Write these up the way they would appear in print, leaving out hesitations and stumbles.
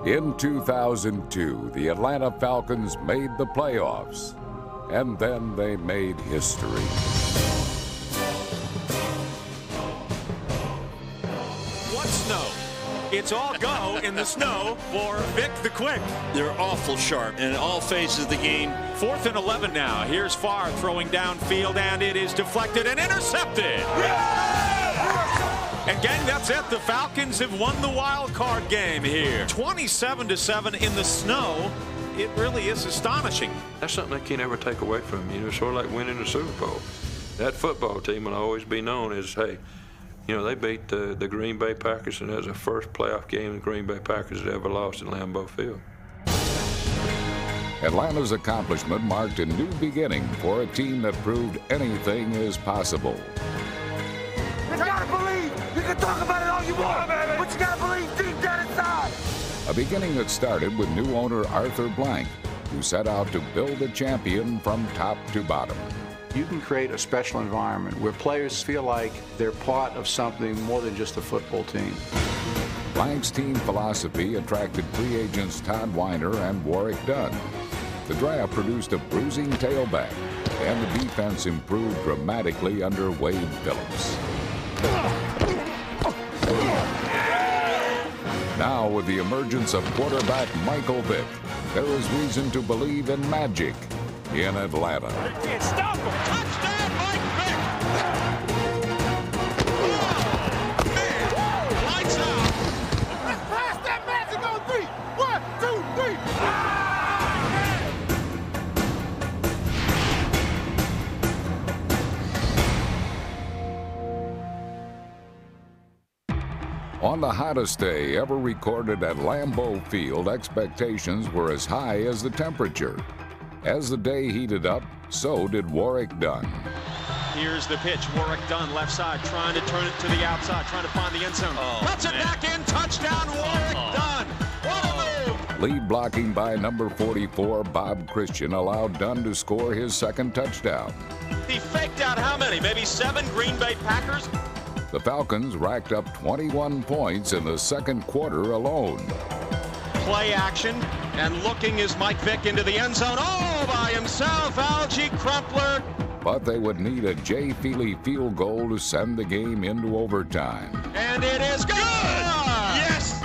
In 2002, the Atlanta Falcons made the playoffs, and then they made history. What snow? It's all go in the snow for Vic the Quick. They're awful sharp in all phases of the game. 4th and 11 now. Here's Farr throwing downfield, and it is deflected and intercepted. And gang, that's it. The Falcons have won the wild card game here. 27-7 in the snow. It really is astonishing. That's something they can't ever take away from you. It's sort of like winning the Super Bowl. That football team will always be known as, hey, you know, they beat the Green Bay Packers, and that was the first playoff game the Green Bay Packers had ever lost at Lambeau Field. Atlanta's accomplishment marked a new beginning for a team that proved anything is possible. You gotta believe. You can talk about it all you want, but you gotta believe deep down inside. A beginning that started with new owner Arthur Blank, who set out to build a champion from top to bottom. You can create a special environment where players feel like they're part of something more than just a football team. Blank's team philosophy attracted free agents Todd Weiner and Warwick Dunn. The draft produced a bruising tailback, and the defense improved dramatically under Wade Phillips. Now, with the emergence of quarterback Michael Vick, there is reason to believe in magic in Atlanta. Can't stop him. Touchdown, Mike Vick. Oh, man. Lights out. Pass that magic on 3. 1, 2, 3. On the hottest day ever recorded at Lambeau Field, expectations were as high as the temperature. As the day heated up, so did Warwick Dunn. Here's the pitch. Warwick Dunn, left side, trying to turn it to the outside, trying to find the end zone. Cuts it back in. Touchdown, Warwick Dunn. What a move. Lead blocking by number 44, Bob Christian, allowed Dunn to score his second touchdown. He faked out how many? Maybe 7 Green Bay Packers? The Falcons racked up 21 points in the second quarter alone. Play action, and looking is Mike Vick into the end zone all by himself. Algie Crumpler. But they would need a Jay Feely field goal to send the game into overtime. And it is good! Yes!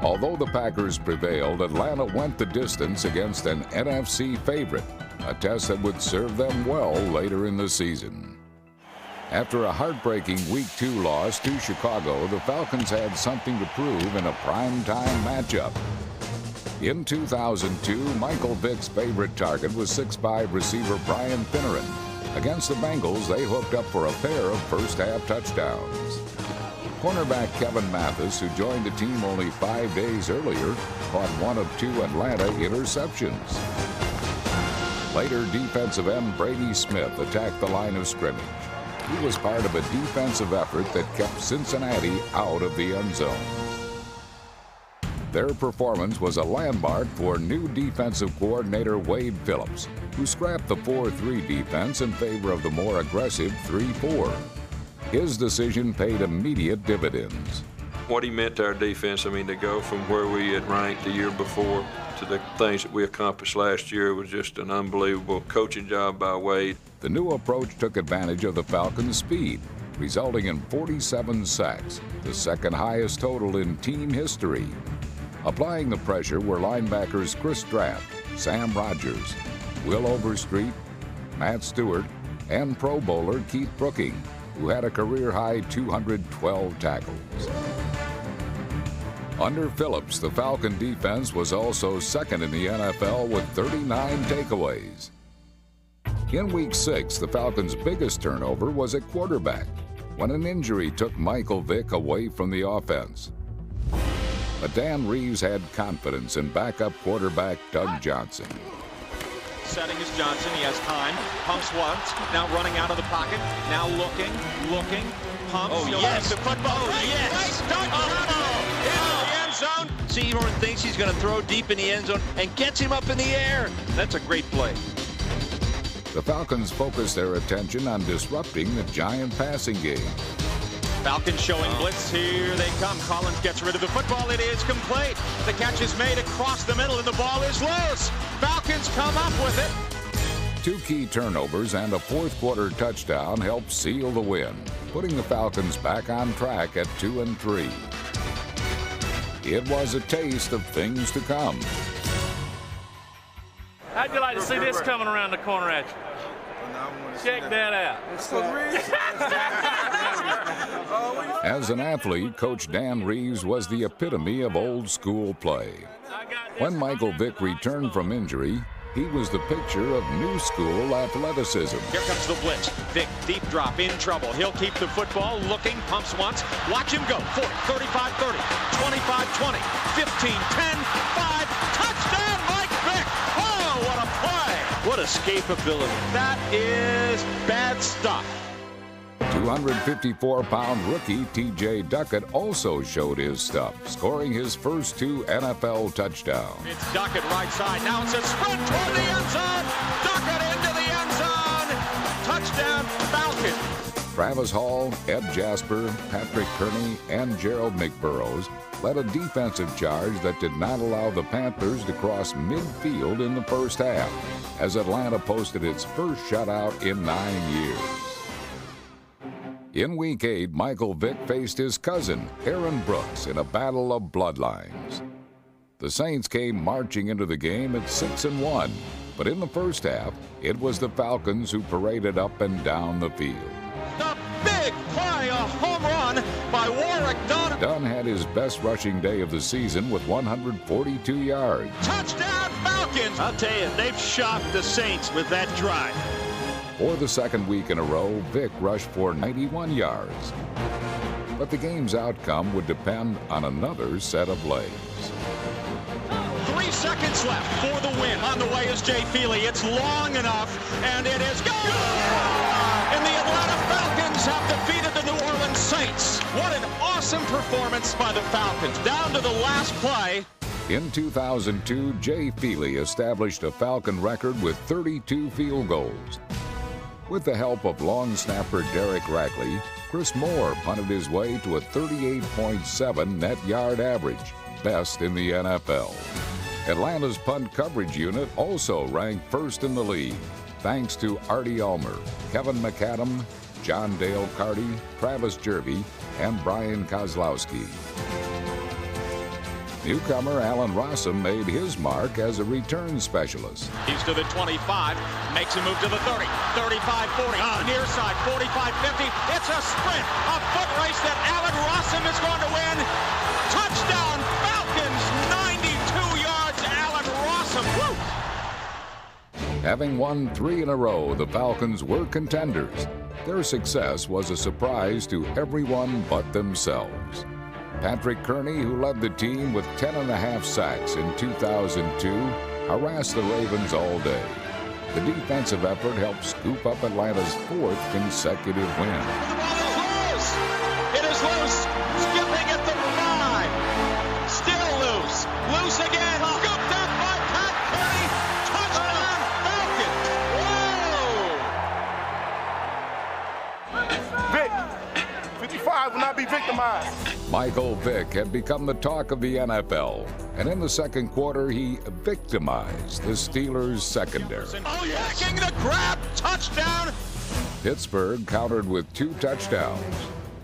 Although the Packers prevailed, Atlanta went the distance against an NFC favorite, a test that would serve them well later in the season. After a heartbreaking Week 2 loss to Chicago, the Falcons had something to prove in a primetime matchup. In 2002, Michael Vick's favorite target was 6'5" receiver Brian Finneran. Against the Bengals, they hooked up for a pair of first-half touchdowns. Cornerback Kevin Mathis, who joined the team only 5 days earlier, caught one of 2 Atlanta interceptions. Later, defensive end Brady Smith attacked the line of scrimmage. He was part of a defensive effort that kept Cincinnati out of the end zone. Their performance was a landmark for new defensive coordinator Wade Phillips, who scrapped the 4-3 defense in favor of the more aggressive 3-4. His decision paid immediate dividends. What he meant to our defense, I mean, to go from where we had ranked the year before to the things that we accomplished last year was just an unbelievable coaching job by Wade. The new approach took advantage of the Falcons' speed, resulting in 47 sacks, the second highest total in team history. Applying the pressure were linebackers Chris Draft, Sam Rogers, Will Overstreet, Matt Stewart, and Pro Bowler Keith Brooking, who had a career-high 212 tackles. Under Phillips, the Falcon defense was also second in the NFL with 39 takeaways. In Week 6, the Falcons' biggest turnover was at quarterback, when an injury took Michael Vick away from the offense. But Dan Reeves had confidence in backup quarterback Doug Johnson. Setting is Johnson. He has time. Pumps once. Now running out of the pocket. Now looking. Pumps. Oh, yes. The football. Oh, yes. In the end zone. Seymour thinks he's going to throw deep in the end zone and gets him up in the air. That's a great play. The Falcons focused their attention on disrupting the Giant passing game. Falcons showing blitz. Here they come. Collins gets rid of the football. It is complete. The catch is made across the middle, and the ball is loose. Falcons come up with it. 2 key turnovers and a fourth-quarter touchdown helped seal the win, putting the Falcons back on track at 2-3. It was a taste of things to come. How'd you like to see this coming around the corner at you? Check that out. As an athlete, Coach Dan Reeves was the epitome of old-school play. When Michael Vick returned from injury, he was the picture of new-school athleticism. Here comes the blitz. Vick, deep drop, in trouble. He'll keep the football, looking, pumps once. Watch him go. 40, 35, 30, 25, 20, 15, 10, 5. Touchdown, Mike Vick! Oh, what a play! What escapability. That is bad stuff. 254-pound rookie T.J. Duckett also showed his stuff, scoring his first 2 NFL touchdowns. It's Duckett right side. Now it's a sprint toward the end zone. Duckett into the end zone. Touchdown, Falcons. Travis Hall, Ed Jasper, Patrick Kearney, and Gerald McBurrows led a defensive charge that did not allow the Panthers to cross midfield in the first half, as Atlanta posted its first shutout in 9 years. In Week 8, Michael Vick faced his cousin, Aaron Brooks, in a battle of bloodlines. The Saints came marching into the game at 6-1, but in the first half, it was the Falcons who paraded up and down the field. The big play, a home run by Warwick Dunn. Dunn had his best rushing day of the season with 142 yards. Touchdown, Falcons! I'll tell you, they've shocked the Saints with that drive. For the second week in a row, Vick rushed for 91 yards. But the game's outcome would depend on another set of legs. 3 seconds left for the win. On the way is Jay Feely. It's long enough, and it is good! And the Atlanta Falcons have defeated the New Orleans Saints. What an awesome performance by the Falcons. Down to the last play. In 2002, Jay Feely established a Falcon record with 32 field goals. With the help of long snapper Derek Rackley, Chris Moore punted his way to a 38.7 net yard average, best in the NFL. Atlanta's punt coverage unit also ranked first in the league, thanks to Artie Ulmer, Kevin McAdam, John Dale Carty, Travis Jervey, and Brian Kozlowski. Newcomer Alan Rossum made his mark as a return specialist. He's to the 25, makes a move to the 30, 35, 40, near side, 45, 50. It's a sprint, a foot race that Alan Rossum is going to win. Touchdown, Falcons, 92 yards, Alan Rossum. Woo! Having won 3 in a row, the Falcons were contenders. Their success was a surprise to everyone but themselves. Patrick Kearney, who led the team with 10.5 sacks in 2002, harassed the Ravens all day. The defensive effort helped scoop up Atlanta's 4th consecutive win. The ball is loose. It is loose. Skipping at the 5. Still loose. Loose again. Scooped up by Pat Kearney. Touchdown, Falcons. Vick, 55 will not be victimized. Michael Vick had become the talk of the NFL, and in the second quarter, he victimized the Steelers' secondary. Oh, backing the grab. Touchdown. Pittsburgh countered with 2 touchdowns,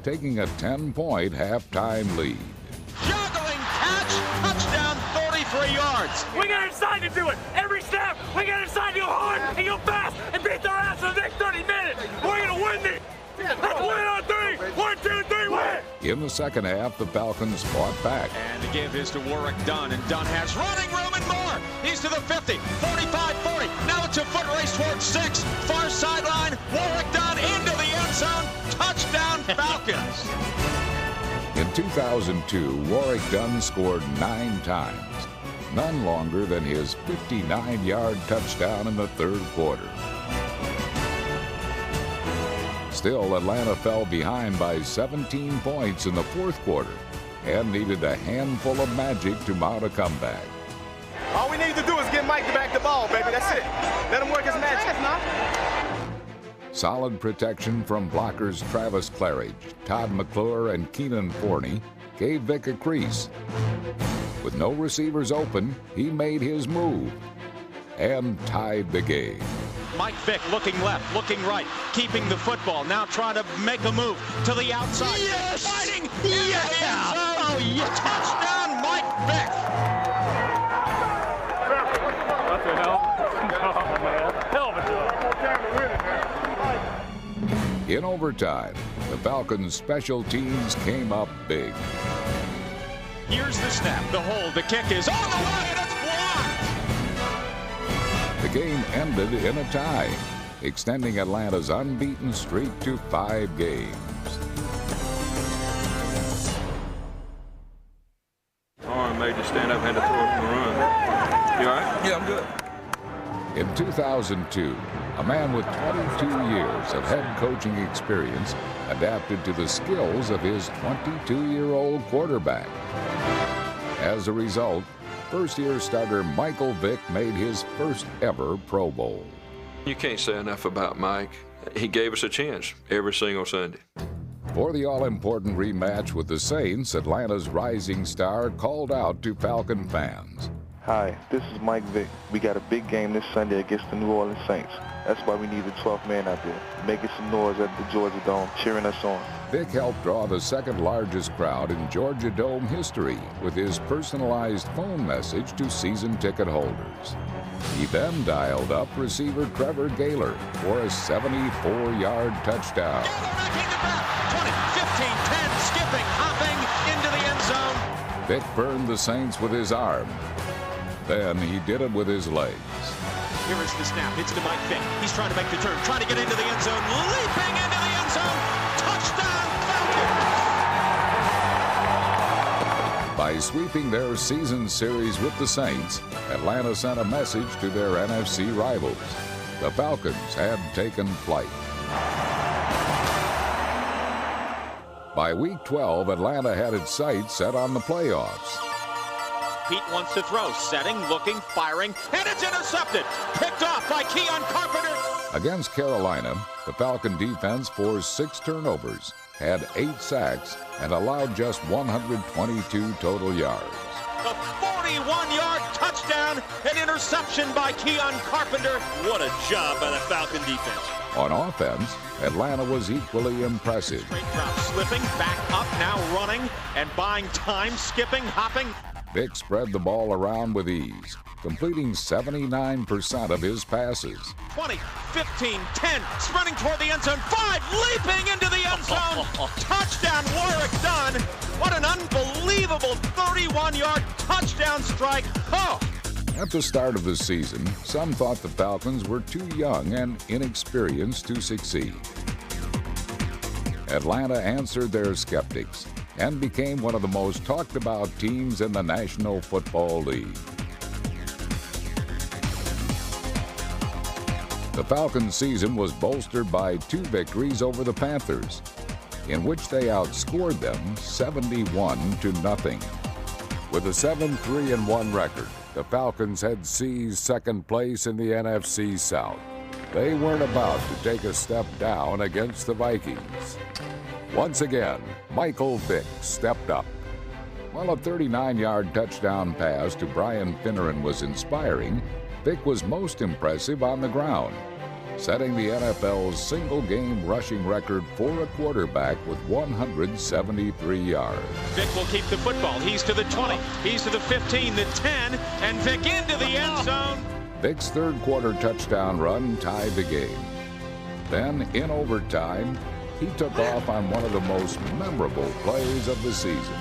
taking a 10-point halftime lead. Juggling catch. Touchdown, 33 yards. We got inside to do it. Every snap, we got inside to go hard and go fast and beat their ass for the next 30 minutes. We're going to win this. Let's win on 3. 1, 2, 3, win. In the second half, the Falcons fought back. And the give is to Warwick Dunn, and Dunn has running room and more. He's to the 50, 45, 40. Now it's a foot race towards 6. Far sideline. Warwick Dunn into the end zone. Touchdown, Falcons. In 2002, Warwick Dunn scored 9 times, none longer than his 59-yard touchdown in the third quarter. Still, Atlanta fell behind by 17 points in the fourth quarter and needed a handful of magic to mount a comeback. All we need to do is get Mike to back the ball, baby. That's it. Let him work his magic. Solid protection from blockers Travis Claridge, Todd McClure, and Keenan Forney gave Vic a crease. With no receivers open, he made his move and tied the game. Mike Vick looking left, looking right, keeping the football, now trying to make a move to the outside. Yes! Fighting! Yeah! Oh, yeah! Touchdown, Mike Vick! What the hell? Oh, man. Hell of a job. In overtime, the Falcons' special teams came up big. Here's the snap, the hold, the kick is on the line, and it's blocked! The game ended in a tie, extending Atlanta's unbeaten streak to 5 games. Arm made you stand up, had to throw it and run. You all right? Yeah, I'm good. In 2002, a man with 22 years of head coaching experience adapted to the skills of his 22-year-old quarterback. As a result, first-year starter Michael Vick made his first ever Pro Bowl. You can't say enough about Mike. He gave us a chance every single Sunday. For the all-important rematch with the Saints, Atlanta's rising star called out to Falcon fans. Hi, this is Mike Vick. We got a big game this Sunday against the New Orleans Saints. That's why we need the 12th man out there, making some noise at the Georgia Dome, cheering us on. Vick helped draw the second-largest crowd in Georgia Dome history with his personalized phone message to season ticket holders. He then dialed up receiver Trevor Gaylor for a 74-yard touchdown. Making the back, 20, 15, 10, skipping, hopping into the end zone. Vick burned the Saints with his arm. Then he did it with his legs. Here is the snap. It's to Mike Vick. He's trying to make the turn, trying to get into the end zone, leaping into the end zone. Touchdown, Falcons! By sweeping their season series with the Saints, Atlanta sent a message to their NFC rivals. The Falcons had taken flight. By week 12, Atlanta had its sights set on the playoffs. Pete wants to throw, setting, looking, firing, and it's intercepted. Picked off by Keon Carpenter. Against Carolina, the Falcon defense forced 6 turnovers, had 8 sacks, and allowed just 122 total yards. A 41-yard touchdown, an interception by Keon Carpenter. What a job by the Falcon defense. On offense, Atlanta was equally impressive. Straight drop, slipping, back up, now running, and buying time, skipping, hopping. Vick spread the ball around with ease, completing 79% of his passes. 20, 15, 10, sprinting toward the end zone, 5, leaping into the end zone. Touchdown, Warwick Dunn. What an unbelievable 31-yard touchdown strike. Oh! At the start of the season, some thought the Falcons were too young and inexperienced to succeed. Atlanta answered their skeptics and became one of the most talked about teams in the National Football League. The Falcons' season was bolstered by 2 victories over the Panthers, in which they outscored them 71-0. With a 7-3-1 record, the Falcons had seized second place in the NFC South. They weren't about to take a step down against the Vikings. Once again, Michael Vick stepped up. While a 39-yard touchdown pass to Brian Finneran was inspiring, Vick was most impressive on the ground, setting the NFL's single-game rushing record for a quarterback with 173 yards. Vick will keep the football. He's to the 20. He's to the 15, the 10, and Vick into the end zone. Vick's third-quarter touchdown run tied the game. Then, in overtime, he took off on one of the most memorable plays of the season.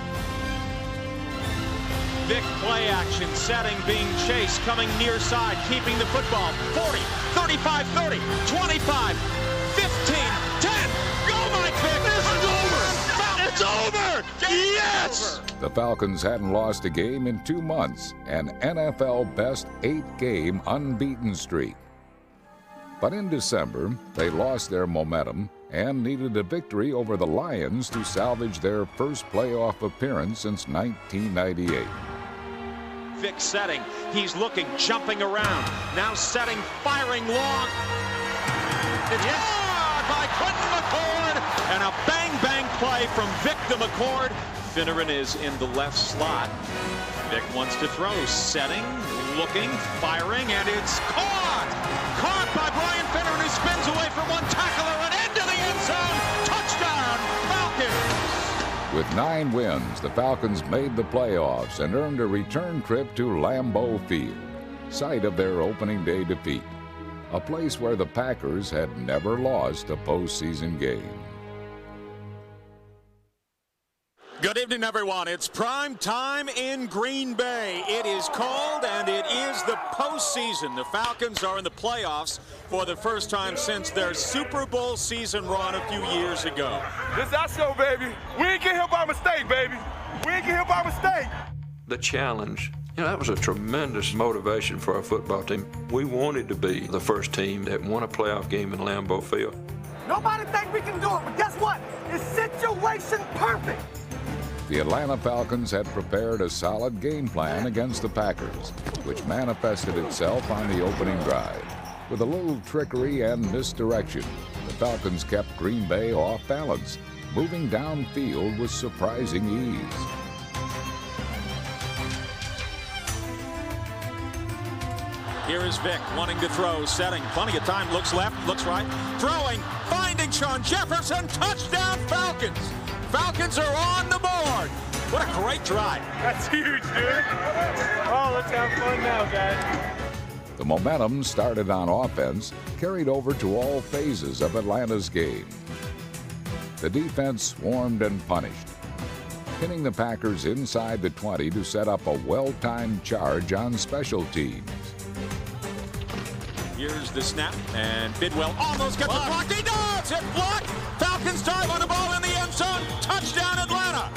Vick play action, setting, being chased, coming near side, keeping the football. 40, 35, 30, 25, 15, 10. Go, Mike Vick! This is over! It's over! Yes! The Falcons hadn't lost a game in 2 months, an NFL best 8-game unbeaten streak. But in December, they lost their momentum and needed a victory over the Lions to salvage their first playoff appearance since 1998. Vick setting. He's looking, jumping around. Now setting, firing long. It's Quentin McCord, and a bang-bang play from Vic the McCord. Finneran is in the left slot. Vic wants to throw, setting, looking, firing, and it's caught! Caught by Brian Finneran, who spins away from one tackler and into the end zone. Touchdown, Falcons! With 9 wins, the Falcons made the playoffs and earned a return trip to Lambeau Field, site of their opening day defeat, a place where the Packers had never lost a postseason game. Good evening, everyone. It's prime time in Green Bay. It is cold, and it is the postseason. The Falcons are in the playoffs for the first time since their Super Bowl season run a few years ago. This is our show, baby. We ain't get here by mistake, baby. We ain't get here by mistake. The challenge, that was a tremendous motivation for our football team. We wanted to be the first team that won a playoff game in Lambeau Field. Nobody think we can do it, but guess what? It's situation perfect. The Atlanta Falcons had prepared a solid game plan against the Packers, which manifested itself on the opening drive. With a little trickery and misdirection, the Falcons kept Green Bay off balance, moving downfield with surprising ease. Here is Vic wanting to throw, setting, plenty of time, looks left, looks right, throwing, finding Sean Jefferson, touchdown Falcons! Falcons are on the board! What a great drive. That's huge, dude. Oh, let's have fun now, guys. The momentum started on offense, carried over to all phases of Atlanta's game. The defense swarmed and punished, pinning the Packers inside the 20 to set up a well-timed charge on special teams. Here's the snap, and Bidwell almost gets it blocked. He does! It blocked! Falcons dive on the ball in the end zone. Touchdown, Atlanta!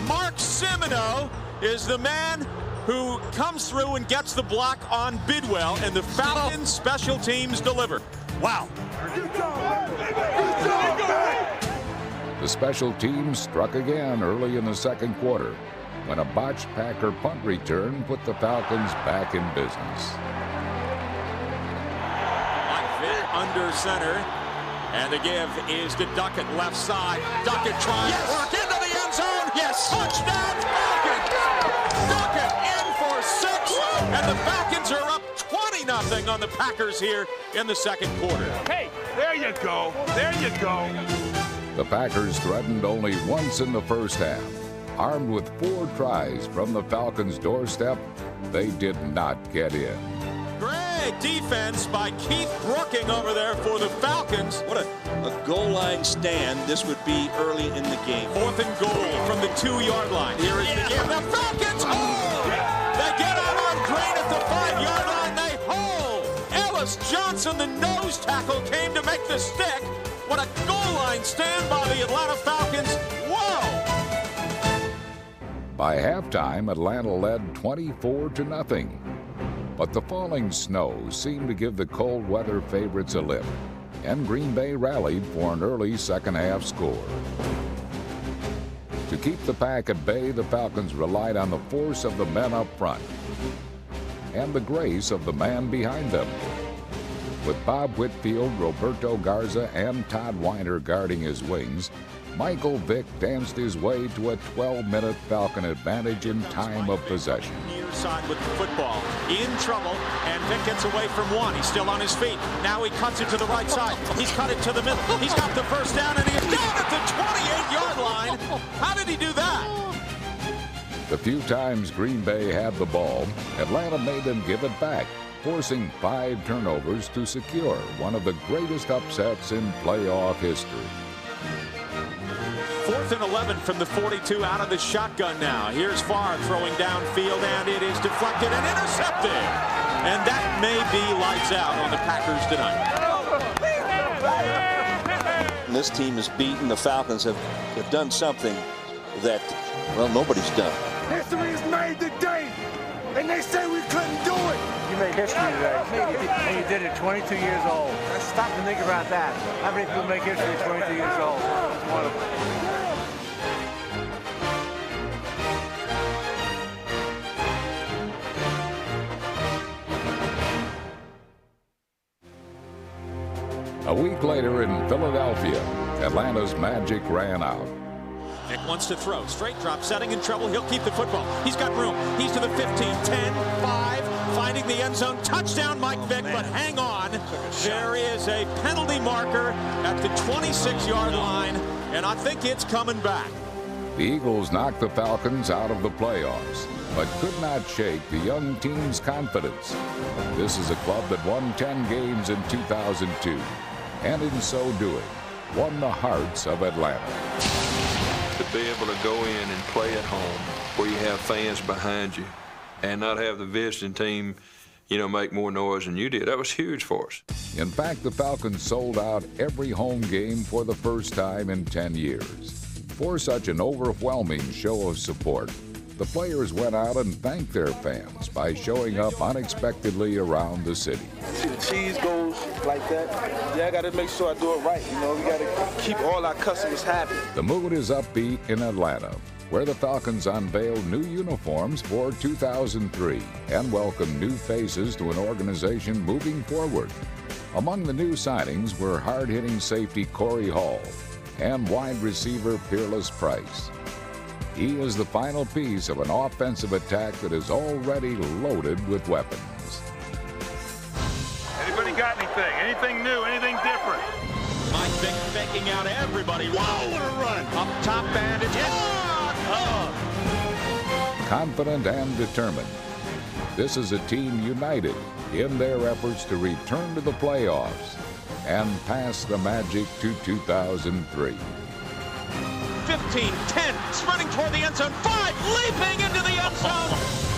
Mark Semino is the man who comes through and gets the block on Bidwell, and the Falcons special teams deliver. Wow. The special teams struck again early in the second quarter when a botched Packer punt return put the Falcons back in business. Under center, and the give is to Duckett, left side. Duckett trying to work into the end zone. Yes, touchdown Falcons! Duckett in for 6, and the Falcons are up 20-0 on the Packers here in the second quarter. Hey, there you go. There you go. The Packers threatened only once in the first half. Armed with 4 tries from the Falcons' doorstep, they did not get in. Great defense by Keith Brooking over there for the Falcons. What a goal line stand this would be early in the game. 4th and goal from the 2-yard line. Here is the give. The Falcons hold! They get out on Green at the 5-yard line. They hold! Ellis Johnson, the nose tackle, came to make the stick. What a goal line stand by the Atlanta Falcons. Whoa! By halftime, Atlanta led 24-0. But the falling snow seemed to give the cold weather favorites a lift, and Green Bay rallied for an early second-half score. To keep the Pack at bay, the Falcons relied on the force of the men up front and the grace of the man behind them. With Bob Whitfield, Roberto Garza, and Todd Weiner guarding his wings, Michael Vick danced his way to a 12-minute Falcon advantage in time of possession. Near side with the football, in trouble, and Vick gets away from one. He's still on his feet. Now he cuts it to the right side. He's cut it to the middle. He's got the first down, and he's down at the 28-yard line. How did he do that? The few times Green Bay had the ball, Atlanta made them give it back, forcing 5 turnovers to secure one of the greatest upsets in playoff history. 4th and 11 from the 42 out of the shotgun now. Here's Favre throwing downfield, and it is deflected and intercepted. And that may be lights out on the Packers tonight. And this team has beaten. The Falcons have done something that, well, nobody's done. History is made today, and they say we couldn't do it. You made history today, and you did it 22 years old. Let's stop and think about that. How many people make history at 22 years old? It's wonderful. A week later in Philadelphia, Atlanta's magic ran out. Vick wants to throw. Straight drop, setting in trouble. He'll keep the football. He's got room. He's to the 15, 10, 5, finding the end zone. Touchdown, Mike Vick, but hang on. There is a penalty marker at the 26-yard line, and I think it's coming back. The Eagles knocked the Falcons out of the playoffs, but could not shake the young team's confidence. This is a club that won 10 games in 2002, and in so doing, won the hearts of Atlanta. To be able to go in and play at home where you have fans behind you and not have the visiting team, make more noise than you did, that was huge for us. In fact, the Falcons sold out every home game for the first time in 10 years. For such an overwhelming show of support, the players went out and thanked their fans by showing up unexpectedly around the city. See, the cheese goes like that. Yeah, I got to make sure I do it right. We got to keep all our customers happy. The mood is upbeat in Atlanta, where the Falcons unveiled new uniforms for 2003 and welcomed new faces to an organization moving forward. Among the new signings were hard-hitting safety Corey Hall and wide receiver Peerless Price. He is the final piece of an offensive attack that is already loaded with weapons. Anybody got anything? Anything new? Anything different? Mike Vick faking out everybody. Wow, what a run! Up top, and it's Confident and determined, this is a team united in their efforts to return to the playoffs and pass the Magic to 2003. 15, 10, sprinting toward the end zone, 5, leaping into the end zone.